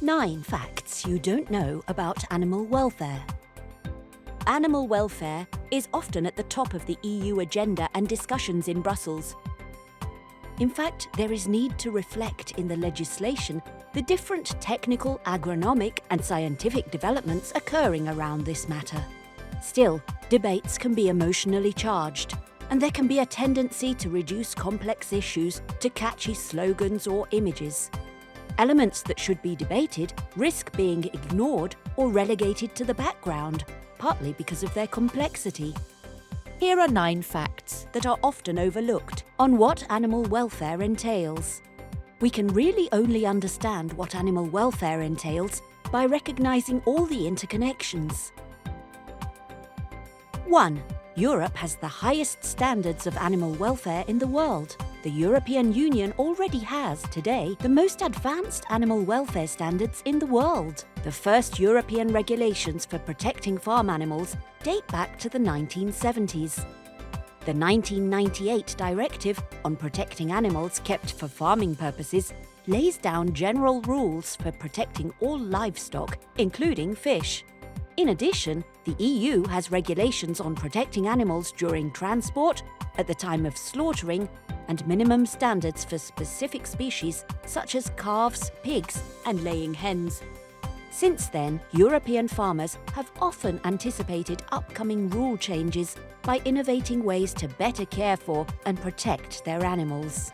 9 facts you don't know about animal welfare. Animal welfare is often at the top of the EU agenda and discussions in Brussels. In fact, there is need to reflect in the legislation the different technical, agronomic and scientific developments occurring around this matter. Still, debates can be emotionally charged, and there can be a tendency to reduce complex issues to catchy slogans or images. Elements that should be debated risk being ignored or relegated to the background, partly because of their complexity. Here are 9 facts that are often overlooked on what animal welfare entails. We can really only understand what animal welfare entails by recognizing all the interconnections. 1. Europe has the highest standards of animal welfare in the world. The European Union already has, today, the most advanced animal welfare standards in the world. The first European regulations for protecting farm animals date back to the 1970s. The 1998 Directive on Protecting Animals Kept for Farming Purposes lays down general rules for protecting all livestock, including fish. In addition, the EU has regulations on protecting animals during transport, at the time of slaughtering, and minimum standards for specific species such as calves, pigs, and laying hens. Since then, European farmers have often anticipated upcoming rule changes by innovating ways to better care for and protect their animals.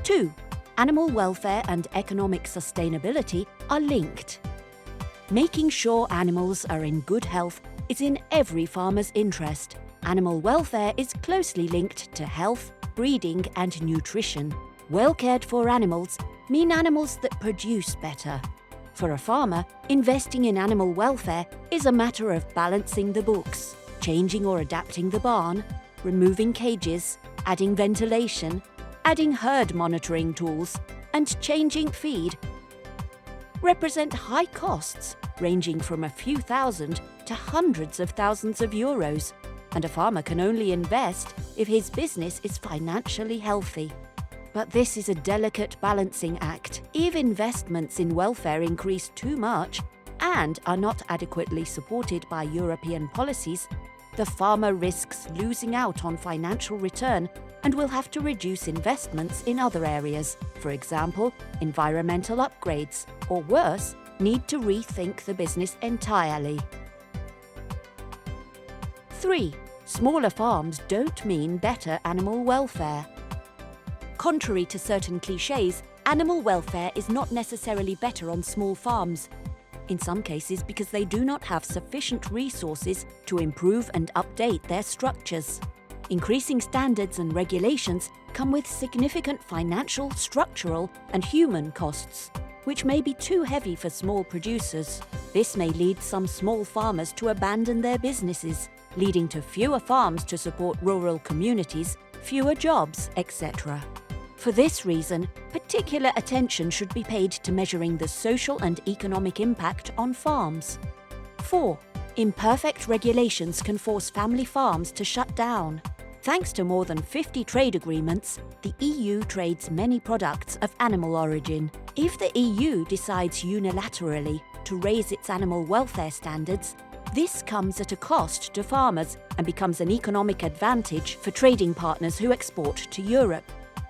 2. Animal welfare and economic sustainability are linked. Making sure animals are in good health is in every farmer's interest. Animal welfare is closely linked to health, breeding, and nutrition. Well cared for animals mean animals that produce better. For a farmer, investing in animal welfare is a matter of balancing the books, changing or adapting the barn, removing cages, adding ventilation, adding herd monitoring tools, and changing feed. Represent high costs ranging from a few thousand to hundreds of thousands of euros, and a farmer can only invest if his business is financially healthy. But this is a delicate balancing act. If investments in welfare increase too much and are not adequately supported by European policies, the farmer risks losing out on financial return and will have to reduce investments in other areas, for example, environmental upgrades, or worse, need to rethink the business entirely. 3. Smaller farms don't mean better animal welfare. Contrary to certain clichés, animal welfare is not necessarily better on small farms. In some cases because they do not have sufficient resources to improve and update their structures. Increasing standards and regulations come with significant financial, structural, and human costs, which may be too heavy for small producers. This may lead some small farmers to abandon their businesses, leading to fewer farms to support rural communities, fewer jobs, etc. For this reason, particular attention should be paid to measuring the social and economic impact on farms. 4. Imperfect regulations can force family farms to shut down. Thanks to more than 50 trade agreements, the EU trades many products of animal origin. If the EU decides unilaterally to raise its animal welfare standards, this comes at a cost to farmers and becomes an economic advantage for trading partners who export to Europe.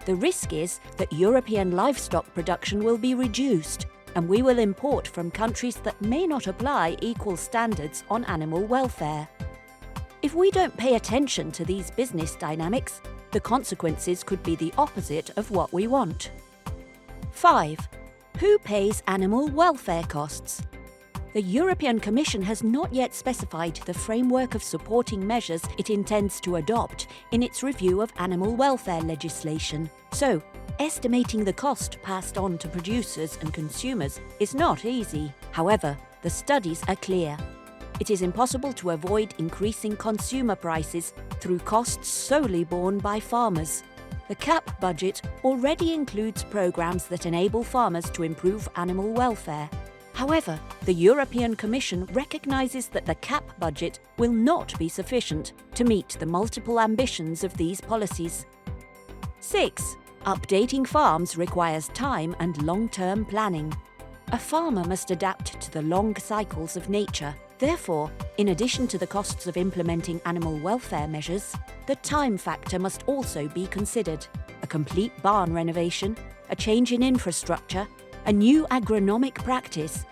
The risk is that European livestock production will be reduced, and we will import from countries that may not apply equal standards on animal welfare. If we don't pay attention to these business dynamics, the consequences could be the opposite of what we want. 5. Who pays animal welfare costs? The European Commission has not yet specified the framework of supporting measures it intends to adopt in its review of animal welfare legislation. So, estimating the cost passed on to producers and consumers is not easy. However, the studies are clear. It is impossible to avoid increasing consumer prices through costs solely borne by farmers. The CAP budget already includes programs that enable farmers to improve animal welfare. However, the European Commission recognizes that the CAP budget will not be sufficient to meet the multiple ambitions of these policies. 6. Updating farms requires time and long-term planning. A farmer must adapt to the long cycles of nature. Therefore, in addition to the costs of implementing animal welfare measures, the time factor must also be considered. A complete barn renovation, a change in infrastructure, a new agronomic practice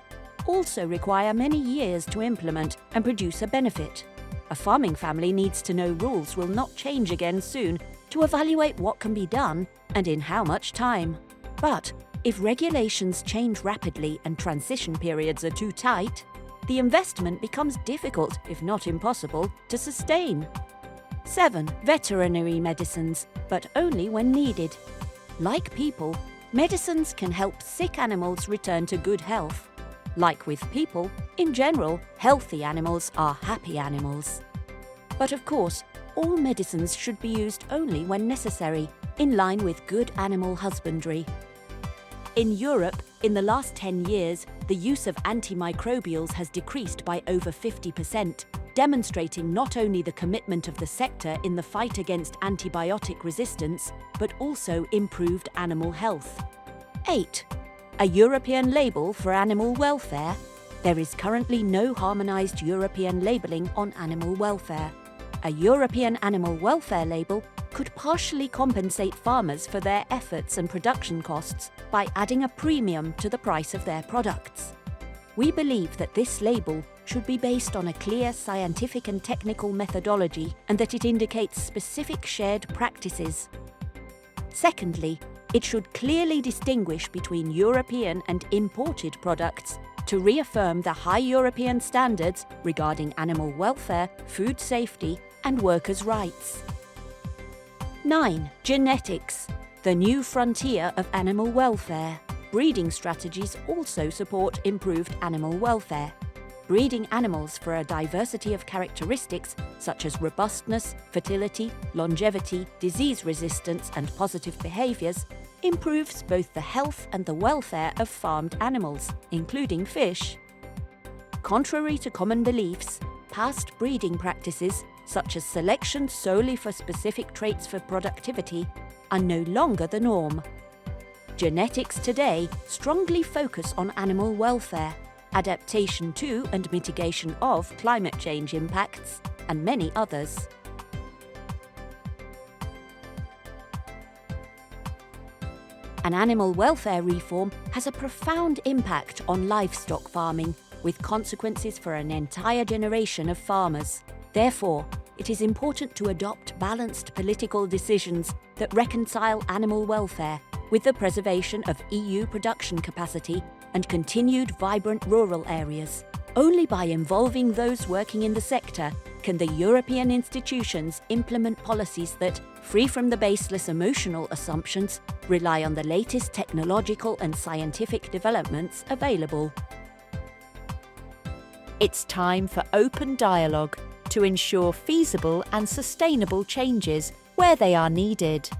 also require many years to implement and produce a benefit. A farming family needs to know rules will not change again soon to evaluate what can be done and in how much time. But if regulations change rapidly and transition periods are too tight, the investment becomes difficult, if not impossible, to sustain. 7. Veterinary medicines, but only when needed. Like people, medicines can help sick animals return to good health. Like with people, in general, healthy animals are happy animals. But of course, all medicines should be used only when necessary, in line with good animal husbandry. In Europe, in the last 10 years, the use of antimicrobials has decreased by over 50%, demonstrating not only the commitment of the sector in the fight against antibiotic resistance, but also improved animal health. 8. A European label for animal welfare. There is currently no harmonised European labelling on animal welfare. A European animal welfare label could partially compensate farmers for their efforts and production costs by adding a premium to the price of their products. We believe that this label should be based on a clear scientific and technical methodology and that it indicates specific shared practices. Secondly, it should clearly distinguish between European and imported products to reaffirm the high European standards regarding animal welfare, food safety, and workers' rights. 9. Genetics, the new frontier of animal welfare. Breeding strategies also support improved animal welfare. Breeding animals for a diversity of characteristics such as robustness, fertility, longevity, disease resistance, and positive behaviours improves both the health and the welfare of farmed animals, including fish. Contrary to common beliefs, past breeding practices, such as selection solely for specific traits for productivity, are no longer the norm. Genetics today strongly focus on animal welfare, adaptation to and mitigation of climate change impacts, and many others. An animal welfare reform has a profound impact on livestock farming, with consequences for an entire generation of farmers. Therefore, it is important to adopt balanced political decisions that reconcile animal welfare with the preservation of EU production capacity and continued vibrant rural areas. Only by involving those working in the sector can the European institutions implement policies that, free from the baseless emotional assumptions, rely on the latest technological and scientific developments available. It's time for open dialogue to ensure feasible and sustainable changes where they are needed.